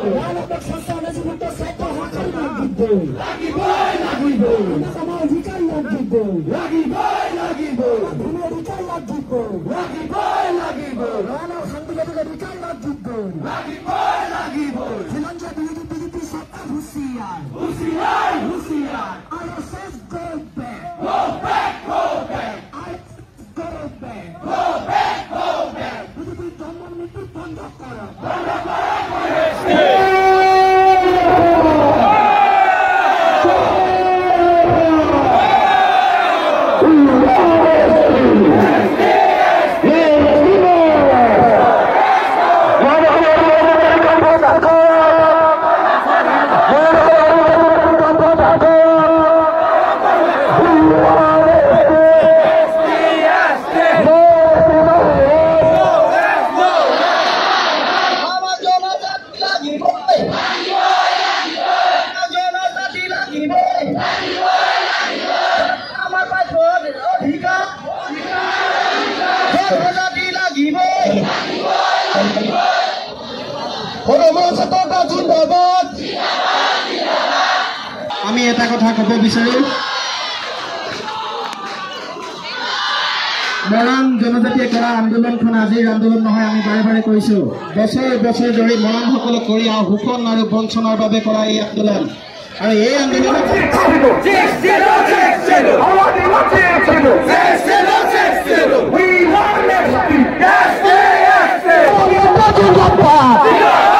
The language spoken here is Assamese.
মানৱক সঁচানে জীৱনটো স্বাস্থ্য হাতৰ লাগিবই আমাৰ অধিকাৰ লাগিবই ভূমি অধিকাৰ লাগিবই মানৱ শান্তিগত অধিকাৰ লাগিবই খিলঞ্জীয়া বিজেপি চৰকাৰ হুঁচিয়াৰ RSS go back বিজেপিৰ দমন নীতি বন্ধ কৰক আমি এটা কথা কব বিচাৰো মৰাণ জনজাতিয়ে কৰা আন্দোলনখন আজিৰ আন্দোলন নহয় আমি বাৰে বাৰে কৈছো বছৰ ধৰি মৰাণসকলক কৰি শোষণ আৰু বঞ্চনাৰ বাবে কৰা এই আন্দোলন আৰু এই আন্দোলনত We want